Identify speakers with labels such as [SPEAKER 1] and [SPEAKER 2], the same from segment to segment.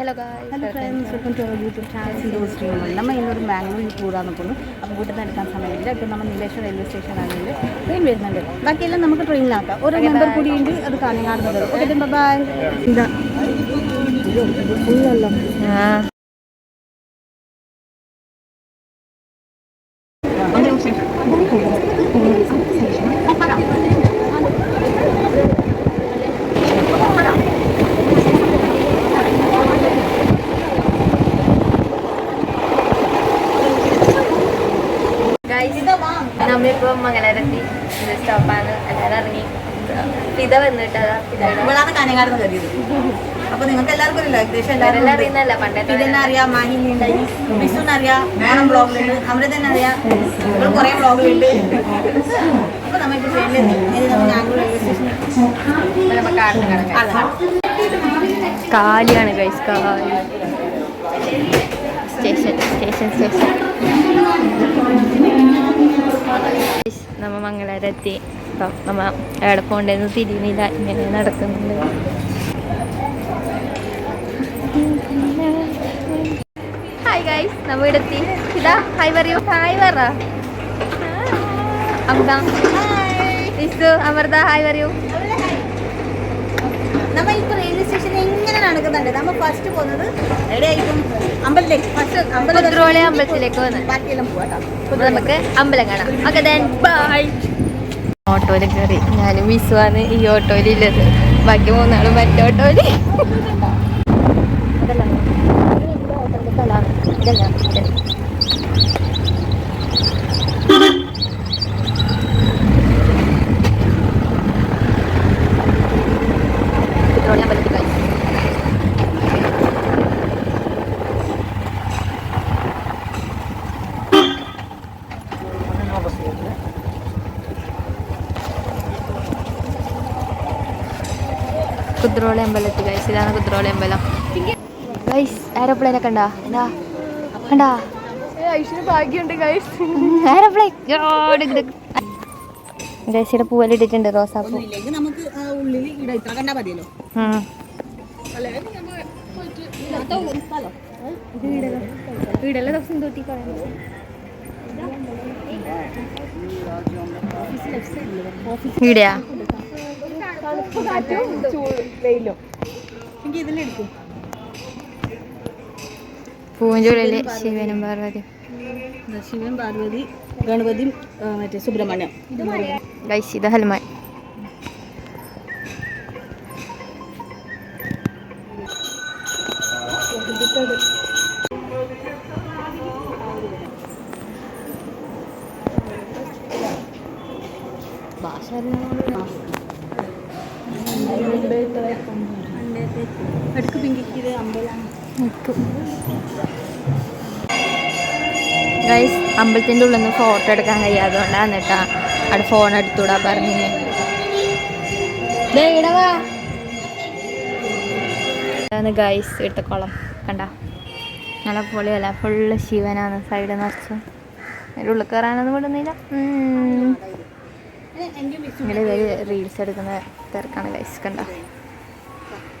[SPEAKER 1] Hello friends, welcome to our YouTube channel zeros ടീമുകൾ. നമ്മൾ ഇന്നൊരു ബാംഗ്ലൂരിൽ കൂടാൻ നോക്കുന്നു. അപ്പോൾ വീട്ടിൽ നിന്ന് എടുക്കാൻ സമയമില്ല. ഇപ്പോൾ നമ്മൾ നീലേശ്വരം റെയിൽവേ സ്റ്റേഷനാണെങ്കിൽ ട്രെയിൻ വരുന്നുണ്ട്. ബാക്കിയെല്ലാം നമുക്ക് ട്രെയിനിലാക്കാം. ഒരു മെമ്പർ കൂടിയുണ്ട്, അത് കാഞ്ഞങ്ങാട് മുതൽ. Okay, bye. ഇതാ ഫുള്ളല്ലോ.
[SPEAKER 2] നമ്മളിപ്പോൾ മംഗലാരത്തി സ്റ്റോപ്പാണ്. എല്ലാവരും ഇറങ്ങി ഫിദ വന്നിട്ടതാ.
[SPEAKER 3] ഇവളാണ് കാഞ്ഞങ്ങാട് കയറിയത്. അപ്പൊ നിങ്ങൾക്ക് എല്ലാവർക്കും അറിയില്ല, ഏകദേശം എല്ലാവരും
[SPEAKER 2] അറിയുന്നല്ല. പണ്ടത്തെ
[SPEAKER 3] തന്നെ അറിയാം, മാഹിനിയുണ്ടായി, വിഷുന്ന് അറിയാം, ഓണം ബ്ലോഗിലുണ്ട്, അമൃത തന്നെ അറിയാം, ഇവിടെ കുറെ ബ്ലോഗിലുണ്ട്. അപ്പൊ നമ്മളിപ്പോ ട്രെയിനിൽ നമ്മൾ ബാംഗ്ലൂർ റെയിൽവേ സ്റ്റേഷനിൽ
[SPEAKER 2] കാലിയാണ് ഗൈസ്, കാലി സ്റ്റേഷൻ സ്റ്റേഷൻ സ്റ്റേഷൻ. നമ്മ മംഗലാരെത്തി. അപ്പം നമ്മ എവിടെ പോകണ്ടെന്ന് തിരിയുന്നില്ല, ഇങ്ങനെ നടക്കുന്നുണ്ട്. ഹായ് ഗൈസ്, നമ്മ ഇവിടെ എത്തി. ഇതാ ഹായ് പറയൂ, ഹായ് പറ. അമൃത ഹായ് പറയൂ.
[SPEAKER 3] നമ്മ ഇപ്പൊ റെയിൽവേ സ്റ്റേഷനിൽ എങ്ങനെ നടക്കുന്നുണ്ട്. നമ്മ ഫസ്റ്റ് പോകുന്നത് എവിടെയായിരിക്കും? അമ്പലത്തിലേക്ക്. ഫസ്റ്റ്
[SPEAKER 2] കുതിരോളി അമ്പലത്തിലേക്ക് വന്ന്
[SPEAKER 3] ബാക്കിയെല്ലാം പോവാട്ടോ.
[SPEAKER 2] നമുക്ക് അമ്പലം കാണാം. Okay then bye. ഓട്ടോയിൽ കയറി. ഞാനും വിസുവാണ് ഈ ഓട്ടോയിലുള്ളത്. ബാക്കി മൂന്നാളും മറ്റേ ഓട്ടോയില്. കുതിരോളി അമ്പലത്തിൽ കഴിച്ചു. കുതിരോളി അമ്പലത്തിൽ ഗൈസ്. ഇതാണ് കുതിരോളി അമ്പലം ഗൈസ്. എയർപ്ലെയിനൊക്കെ ഉണ്ടാ എന്താ കണ്ടാ? ഭാഗ്യമുണ്ട് ഗൈസ്. എയർപ്ലെയിൻ ഗൈസിയുടെ പൂവലിട്ടിട്ടുണ്ട്, റോസാപ്പൂ.
[SPEAKER 3] നമുക്ക് ഉള്ളിൽ ഇവിടെ ഇത്ര കണ്ടാ മതിയല്ലോ.
[SPEAKER 2] വീടെല്ലാം ദിവസം തൊട്ടി വീടെയാ പൂവിൻ്റെ ഉള്ളിൽ ശിവനും പാർവതി.
[SPEAKER 3] ശിവൻ, പാർവതി, ഗണപതി, മറ്റേ സുബ്രഹ്മണ്യം.
[SPEAKER 2] ഗൈസ് ഇത് ഹനുമാൻ. ഗൈസ് അമ്പലത്തിൻ്റെ ഉള്ളിൽ നിന്ന് ഫോട്ടോ എടുക്കാൻ കഴിയാതുകൊണ്ടാണ് കേട്ടാ അവിടെ ഫോൺ എടുത്തുകൂടാ പറഞ്ഞു. ഗൈസ് ഇട്ടക്കുളം കണ്ട നല്ല പൊളിയല്ല. ഫുള്ള് ശിവനാണ്. സൈഡ് നിറച്ച് അതിൻ്റെ ഉള്ളിൽ കയറാനൊന്നും വിടുന്നില്ല. ഇങ്ങനെ ഇവർ റീൽസ് എടുക്കുന്ന തിരക്കാണ് ഗൈസ്. കണ്ട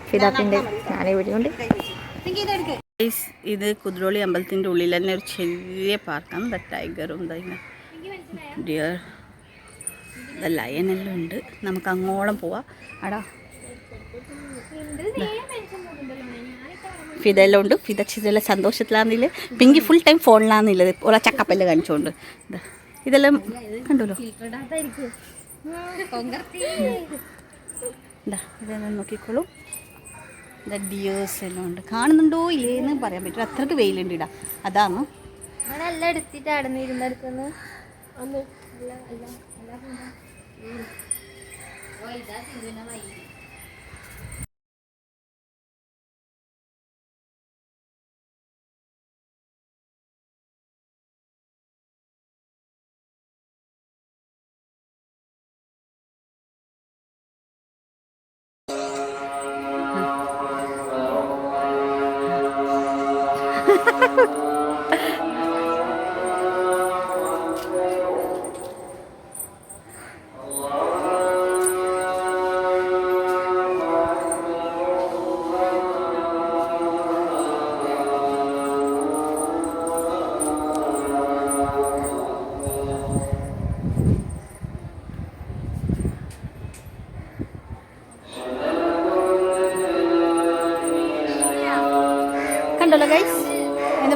[SPEAKER 2] ഫിദാപ്പിൻ്റെ ഞാനിവിടെ ഉണ്ട്.
[SPEAKER 3] ഇത് കുതിരോളി അമ്പലത്തിൻ്റെ ഉള്ളിൽ തന്നെ ഒരു ചെറിയ പാർക്കാണ്. ദ ടൈഗറും ഡിയർ ലയനെല്ലാം ഉണ്ട്. നമുക്ക് അങ്ങോളം പോവാം. അടാ ഫിദ എല്ലാം ഉണ്ട്. ഫിദ ചിതെല്ലാം സന്തോഷത്തിലാണെന്നില്ല. പിങ്കി ഫുൾ ടൈം ഫോണിലാണെന്നുള്ളത്. ഓളെ ചക്കപ്പല്ല് കാണിച്ചുകൊണ്ട് ഇതെല്ലാം കണ്ടല്ലോ. ഇതെല്ലാം നോക്കിക്കോളൂ. ഡിയേഴ്സ് എല്ലാം ഉണ്ട്. കാണുന്നുണ്ടോ ഇല്ലേന്ന് പറയാൻ പറ്റും, അത്രക്ക് വെയിലുണ്ട് ഇടാ. അതാണ്
[SPEAKER 2] എല്ലാം എടുത്തിട്ട് അടന്നിരുന്നെടുക്കുന്നു.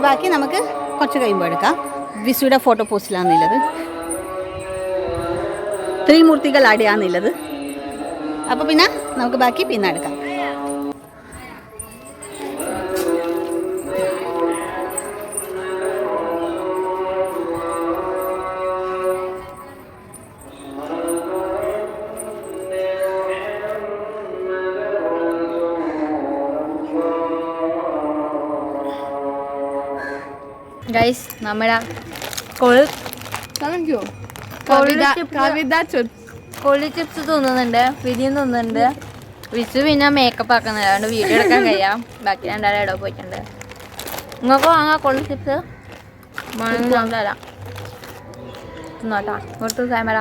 [SPEAKER 1] ബാക്കി നമുക്ക് കുറച്ച് കഴിയുമ്പോൾ എടുക്കാം. വിസുയുടെ ഫോട്ടോ പോസ്റ്റിലാണെന്നുള്ളത്, ത്രിമൂർത്തികൾ ആടെയാണെന്നുള്ളത്. അപ്പോൾ പിന്നെ നമുക്ക് ബാക്കി പിന്നെ എടുക്കാം.
[SPEAKER 2] ഗൈസ് നമ്മുടെ കോഴി ചിപ്സ് തിന്നുന്നുണ്ട്, വിരിയും തിന്നുന്നുണ്ട്. വിഷു പിന്നെ മേക്കപ്പ് ആക്കുന്നില്ല, അതുകൊണ്ട് വീഡിയോ എടുക്കാൻ കഴിയാം. ബാക്കി രണ്ടാളും ഇടവ് പോയിട്ടുണ്ട്. നിങ്ങൾക്ക് വാങ്ങാം കോഴി ചിപ്സ്, തരാം. തിന്നോട്ടാ, കൊടുത്തു ക്യാമറ.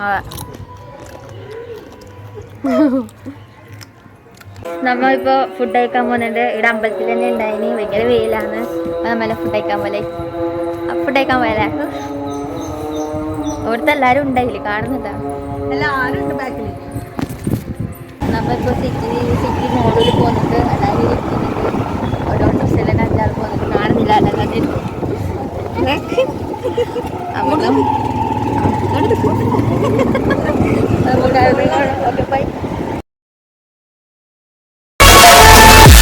[SPEAKER 2] അതെ, നമ്മളിപ്പോൾ ഫുഡ് കഴിക്കാൻ പോകുന്നുണ്ട്. ഇവിടെ അമ്പലത്തിൽ തന്നെ ഉണ്ടായിന്, ഭയങ്കര വെയിലാണ്. അപ്പോൾ നമ്മളെ ഫുഡ് കഴിക്കാൻ പോലെ ഇവിടുത്തെ എല്ലാവരും ഉണ്ടായില്ലേ, കാണുന്നില്ല.
[SPEAKER 1] എല്ലാവരും ഉണ്ട് ബാക്കിൽ.
[SPEAKER 2] നമ്മളിപ്പോൾ സിറ്റി മോളിൽ പോകുന്നുണ്ട്. എല്ലാവരും ഇരിക്കുന്നുണ്ട്. ഓരോ ഡ്രസ്സിലെ 5 ആൾ പോകുന്നുണ്ട്, കാണുന്നില്ല. എല്ലാവരും